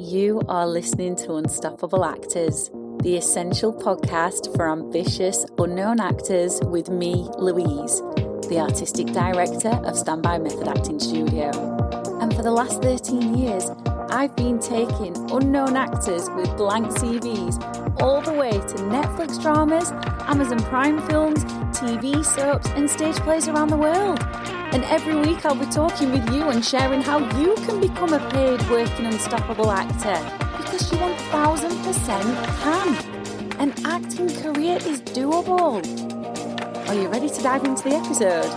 You are listening to Unstoppable Actors, the essential podcast for ambitious, unknown actors with me, Louise, the artistic director of Standby Method Acting Studio. And for the last 13 years, I've been taking unknown actors with blank CVs all the way to Netflix dramas, Amazon Prime films, TV soaps and stage plays around the world. And every week I'll be talking with you and sharing how you can become a paid working unstoppable actor, because you 1000% can. An acting career is doable. Are you ready to dive into the episode?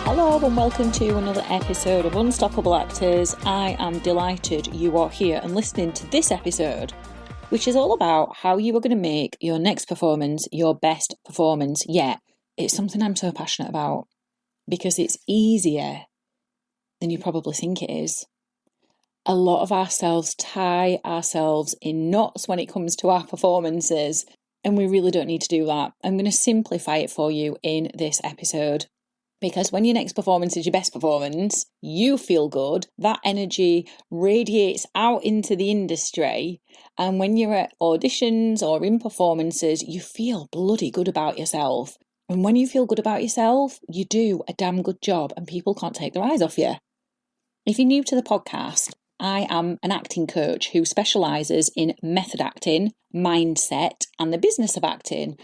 Hello and welcome to another episode of Unstoppable Actors. I am delighted you are here and listening to this episode, which is all about how you are going to make your next performance your best performance yet. It's something I'm so passionate about because it's easier than you probably think it is. A lot of ourselves tie ourselves in knots when it comes to our performances, and we really don't need to do that. I'm going to simplify it for you in this episode, because when your next performance is your best performance, you feel good, that energy radiates out into the industry, and when you're at auditions or in performances, you feel bloody good about yourself. And when you feel good about yourself, you do a damn good job and people can't take their eyes off you. If you're new to the podcast, I am an acting coach who specialises in method acting, mindset, and the business of acting.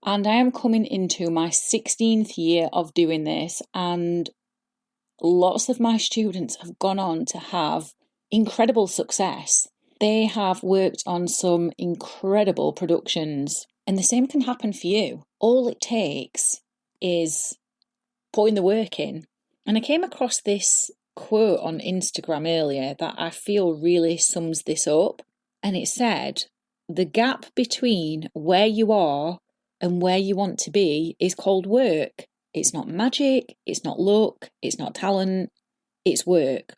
And I am coming into my 16th year of doing this, and lots of my students have gone on to have incredible success. They have worked on some incredible productions. And the same can happen for you. All it takes is putting the work in. And I came across this quote on Instagram earlier that I feel really sums this up. And it said, the gap between where you are and where you want to be is called work. It's not magic, it's not luck, it's not talent, it's work.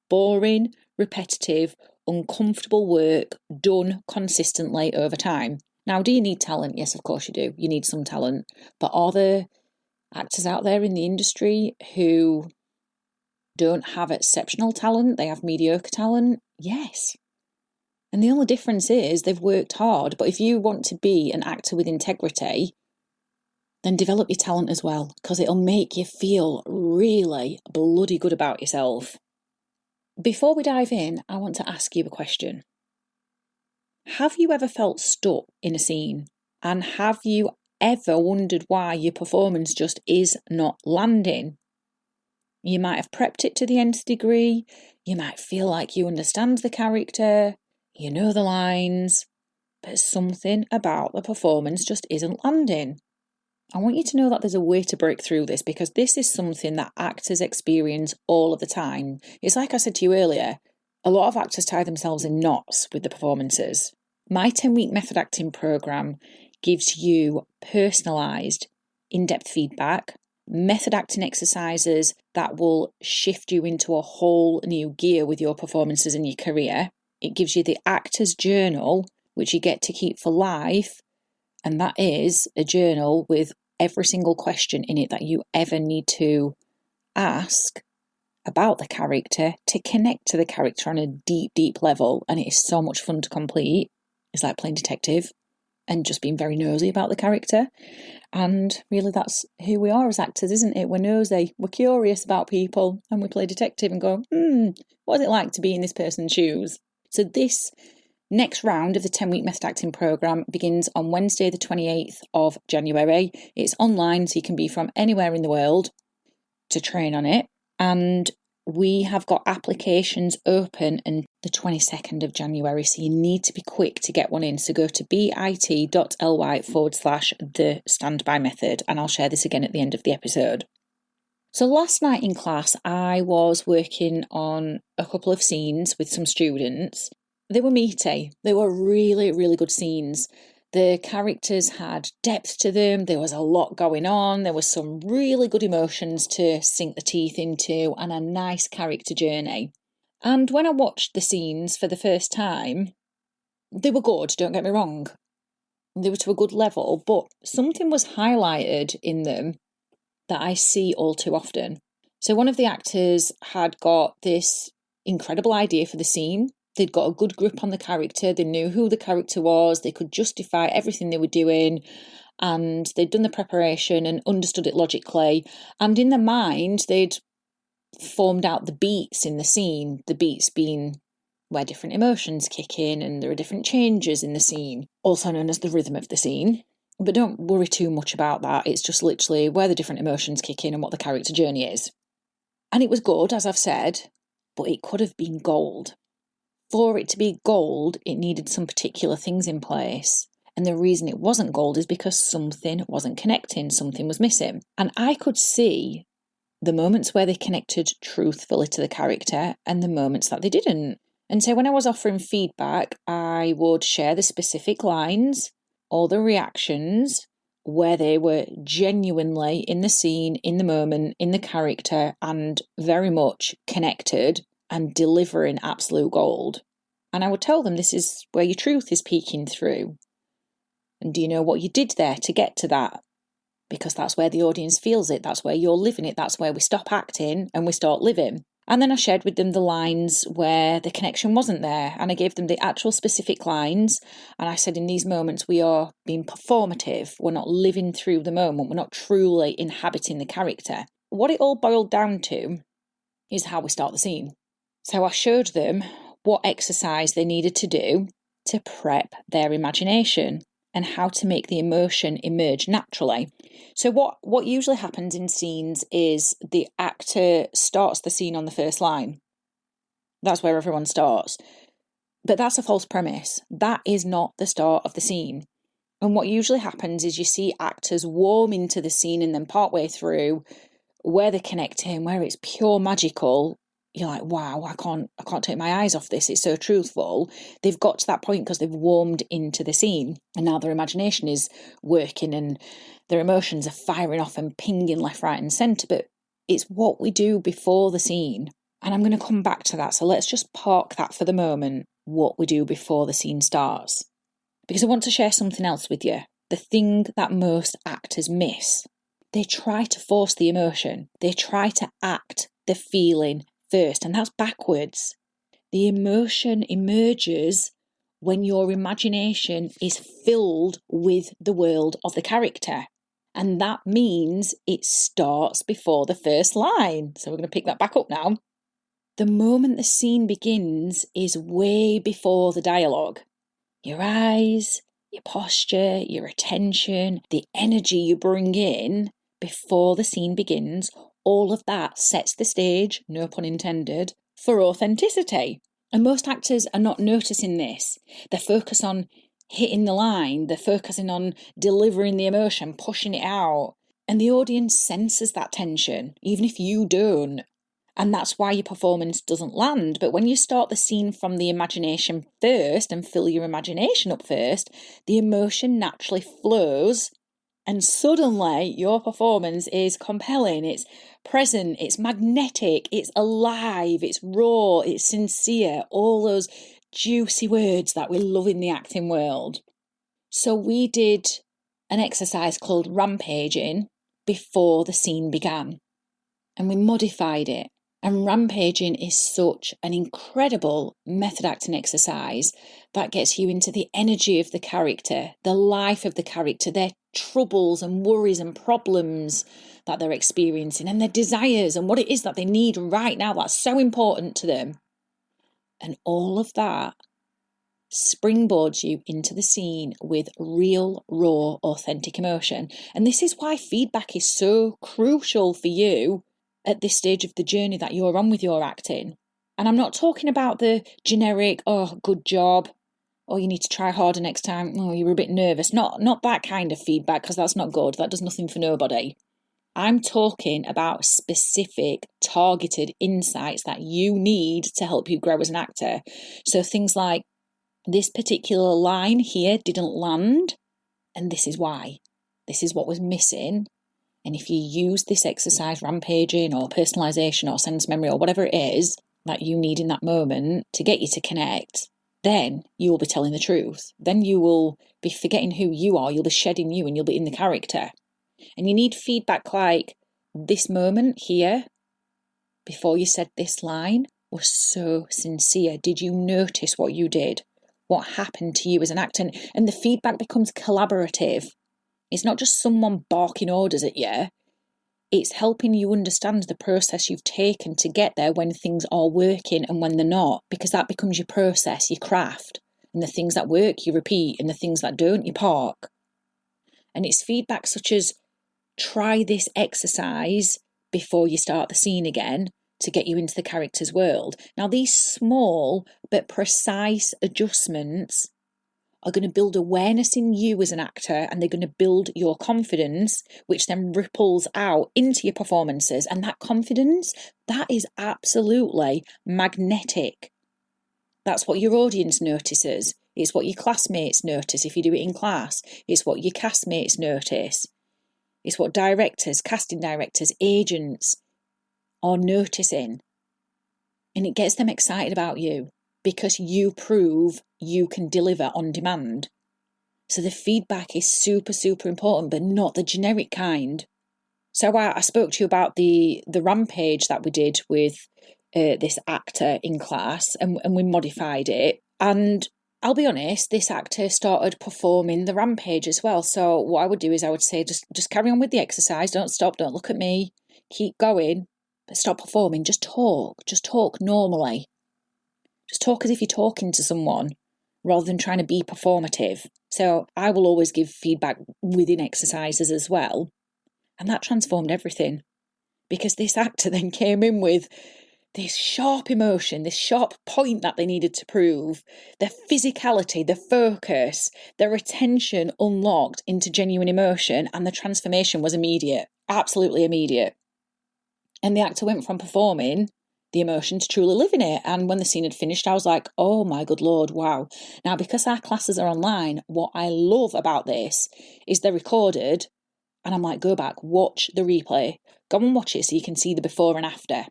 Boring, repetitive, uncomfortable work done consistently over time. Now, do you need talent? Yes, of course you do. You need some talent. But are there actors out there in the industry who don't have exceptional talent? They have mediocre talent? Yes. And the only difference is they've worked hard. But if you want to be an actor with integrity, then develop your talent as well, because it'll make you feel really bloody good about yourself. Before we dive in, I want to ask you a question. Have you ever felt stuck in a scene? And have you ever wondered why your performance just is not landing? You might have prepped it to the nth degree. You might feel like you understand the character. You know the lines. But something about the performance just isn't landing. I want you to know that there's a way to break through this, because this is something that actors experience all of the time. It's like I said to you earlier. A lot of actors tie themselves in knots with the performances. My 10-week method acting program gives you personalised, in-depth feedback, method acting exercises that will shift you into a whole new gear with your performances in your career. It gives you the actor's journal, which you get to keep for life, and that is a journal with every single question in it that you ever need to ask about the character to connect to the character on a deep, deep level. And it is so much fun to complete. It's like playing detective and just being very nosy about the character. And really that's who we are as actors, isn't it? We're nosy, we're curious about people, and we play detective and go, what is it like to be in this person's shoes? So this next round of the 10-week method acting program begins on Wednesday the 28th of January. It's online, so you can be from anywhere in the world to train on it. And we have got applications open on the 22nd of January, so you need to be quick to get one in. So go to bit.ly/the standby method, and I'll share this again at the end of the episode. So last night in class, I was working on a couple of scenes with some students. They were meaty. They were really, really good scenes. The characters had depth to them. There was a lot going on. There was some really good emotions to sink the teeth into and a nice character journey. And when I watched the scenes for the first time, they were good, don't get me wrong. They were to a good level, but something was highlighted in them that I see all too often. So one of the actors had got this incredible idea for the scene. They'd got a good grip on the character. They knew who the character was. They could justify everything they were doing. And they'd done the preparation and understood it logically. And in their mind, they'd formed out the beats in the scene. The beats being where different emotions kick in and there are different changes in the scene, also known as the rhythm of the scene. But don't worry too much about that. It's just literally where the different emotions kick in and what the character journey is. And it was good, as I've said, but it could have been gold. For it to be gold, it needed some particular things in place. And the reason it wasn't gold is because something wasn't connecting, something was missing. And I could see the moments where they connected truthfully to the character and the moments that they didn't. And so when I was offering feedback, I would share the specific lines or the reactions where they were genuinely in the scene, in the moment, in the character, and very much connected and delivering absolute gold. And I would tell them this is where your truth is peeking through. And do you know what you did there to get to that? Because that's where the audience feels it, that's where you're living it, that's where we stop acting and we start living. And then I shared with them the lines where the connection wasn't there, and I gave them the actual specific lines, and I said in these moments we are being performative, we're not living through the moment, we're not truly inhabiting the character. What it all boiled down to is how we start the scene. So I showed them what exercise they needed to do to prep their imagination and how to make the emotion emerge naturally. So what usually happens in scenes is the actor starts the scene on the first line. That's where everyone starts. But that's a false premise. That is not the start of the scene. And what usually happens is you see actors warm into the scene and then partway through, where they're connecting, where it's pure magical, you're like, wow, I can't take my eyes off this. It's so truthful. They've got to that point because they've warmed into the scene. And now their imagination is working and their emotions are firing off and pinging left, right and centre. But it's what we do before the scene. And I'm going to come back to that. So let's just park that for the moment, what we do before the scene starts. Because I want to share something else with you. The thing that most actors miss. They try to force the emotion. They try to act the feeling first, and that's backwards. The emotion emerges when your imagination is filled with the world of the character. And that means it starts before the first line. So we're going to pick that back up now. The moment the scene begins is way before the dialogue. Your eyes, your posture, your attention, the energy you bring in before the scene begins, all of that sets the stage, no pun intended, for authenticity. And most actors are not noticing this. They're focused on hitting the line, they're focusing on delivering the emotion, pushing it out. And the audience senses that tension, even if you don't. And that's why your performance doesn't land. But when you start the scene from the imagination first and fill your imagination up first, the emotion naturally flows. And suddenly your performance is compelling, it's present, it's magnetic, it's alive, it's raw, it's sincere, all those juicy words that we love in the acting world. So we did an exercise called rampaging before the scene began. And we modified it. And rampaging is such an incredible method acting exercise that gets you into the energy of the character, the life of the character, their troubles and worries and problems that they're experiencing, and their desires and what it is that they need right now that's so important to them. And all of that springboards you into the scene with real, raw, authentic emotion. And this is why feedback is so crucial for you at this stage of the journey that you're on with your acting. And I'm not talking about the generic, oh, good job, or you need to try harder next time, oh, you were a bit nervous. Not that kind of feedback, because that's not good. That does nothing for nobody. I'm talking about specific, targeted insights that you need to help you grow as an actor. So things like, this particular line here didn't land, and this is why. This is what was missing. And if you use this exercise, rampaging or personalisation or sense memory or whatever it is that you need in that moment to get you to connect, then you will be telling the truth. Then you will be forgetting who you are, you'll be shedding you and you'll be in the character. And you need feedback like, this moment here, before you said this line, was so sincere? Did you notice what you did? What happened to you as an actor? And the feedback becomes collaborative. It's not just someone barking orders at you. It's helping you understand the process you've taken to get there when things are working and when they're not, because that becomes your process, your craft. And the things that work, you repeat, and the things that don't, you park. And it's feedback such as, try this exercise before you start the scene again to get you into the character's world. Now, these small but precise adjustments are going to build awareness in you as an actor, and they're going to build your confidence, which then ripples out into your performances. And that confidence, that is absolutely magnetic. That's what your audience notices. It's what your classmates notice if you do it in class. It's what your castmates notice. It's what directors, casting directors, agents are noticing. And it gets them excited about you because you prove you can deliver on demand. So the feedback is super, super important, but not the generic kind. So I spoke to you about the rampage that we did with this actor in class, and we modified it. And I'll be honest, this actor started performing the rampage as well. So what I would do is I would say, just carry on with the exercise. Don't stop. Don't look at me. Keep going. But stop performing. Just talk. Just talk normally. Just talk as if you're talking to someone rather than trying to be performative. So I will always give feedback within exercises as well. And that transformed everything. Because this actor then came in with this sharp emotion, this sharp point that they needed to prove, their physicality, the focus, their attention unlocked into genuine emotion, and the transformation was immediate, absolutely immediate. And the actor went from performing the emotion to truly living it. And when the scene had finished, I was like, oh my good Lord, wow. Now, because our classes are online, what I love about this is they're recorded, and I'm like, go back, watch the replay, go and watch it so you can see the before and after.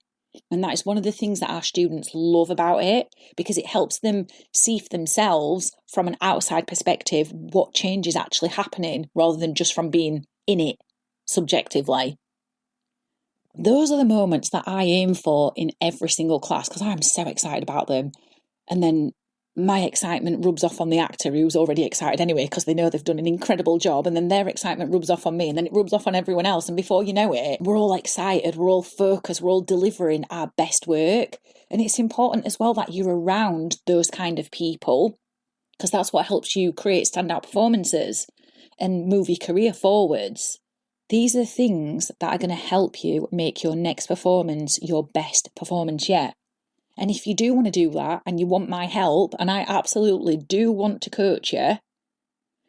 And that is one of the things that our students love about it, because it helps them see for themselves from an outside perspective what change is actually happening rather than just from being in it subjectively. Those are the moments that I aim for in every single class because I'm so excited about them. And then my excitement rubs off on the actor who's already excited anyway because they know they've done an incredible job, and then their excitement rubs off on me, and then it rubs off on everyone else, and before you know it, we're all excited, we're all focused, we're all delivering our best work. And it's important as well that you're around those kind of people, because that's what helps you create standout performances and move your career forwards. These are things that are going to help you make your next performance your best performance yet. And if you do want to do that and you want my help, and I absolutely do want to coach you,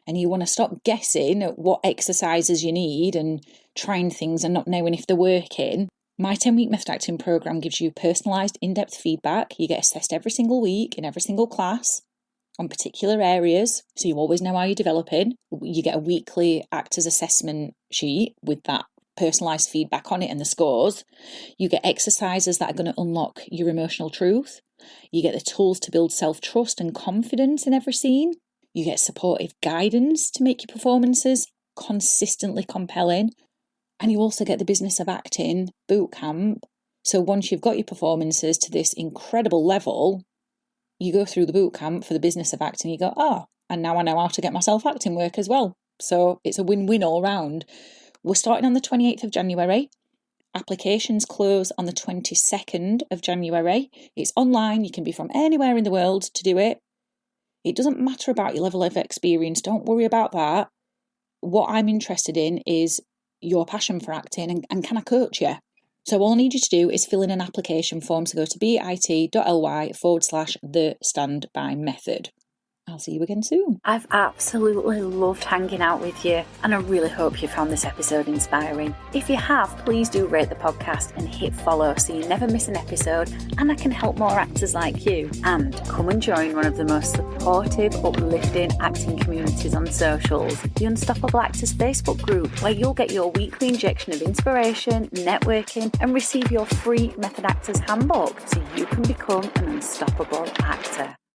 and you want to stop guessing at what exercises you need and trying things and not knowing if they're working, my 10-week method acting program gives you personalised, in-depth feedback. You get assessed every single week in every single class on particular areas, so you always know how you're developing. You get a weekly actors assessment sheet with that personalised feedback on it and the scores. You get exercises that are going to unlock your emotional truth. You get the tools to build self-trust and confidence in every scene. You get supportive guidance to make your performances consistently compelling. And you also get the Business of Acting bootcamp. So once you've got your performances to this incredible level, you go through the bootcamp for the Business of Acting, you go, and now I know how to get myself acting work as well. So it's a win-win all round. We're starting on the 28th of January. Applications close on the 22nd of January. It's online. You can be from anywhere in the world to do it. It doesn't matter about your level of experience. Don't worry about that. What I'm interested in is your passion for acting and can I coach you? So all I need you to do is fill in an application form. So go to bit.ly/the-standby-method. I'll see you again soon. I've absolutely loved hanging out with you, and I really hope you found this episode inspiring. If you have, please do rate the podcast and hit follow so you never miss an episode, and I can help more actors like you. And come and join one of the most supportive, uplifting acting communities on socials, the Unstoppable Actors Facebook group, where you'll get your weekly injection of inspiration, networking, and receive your free Method Actors handbook so you can become an unstoppable actor.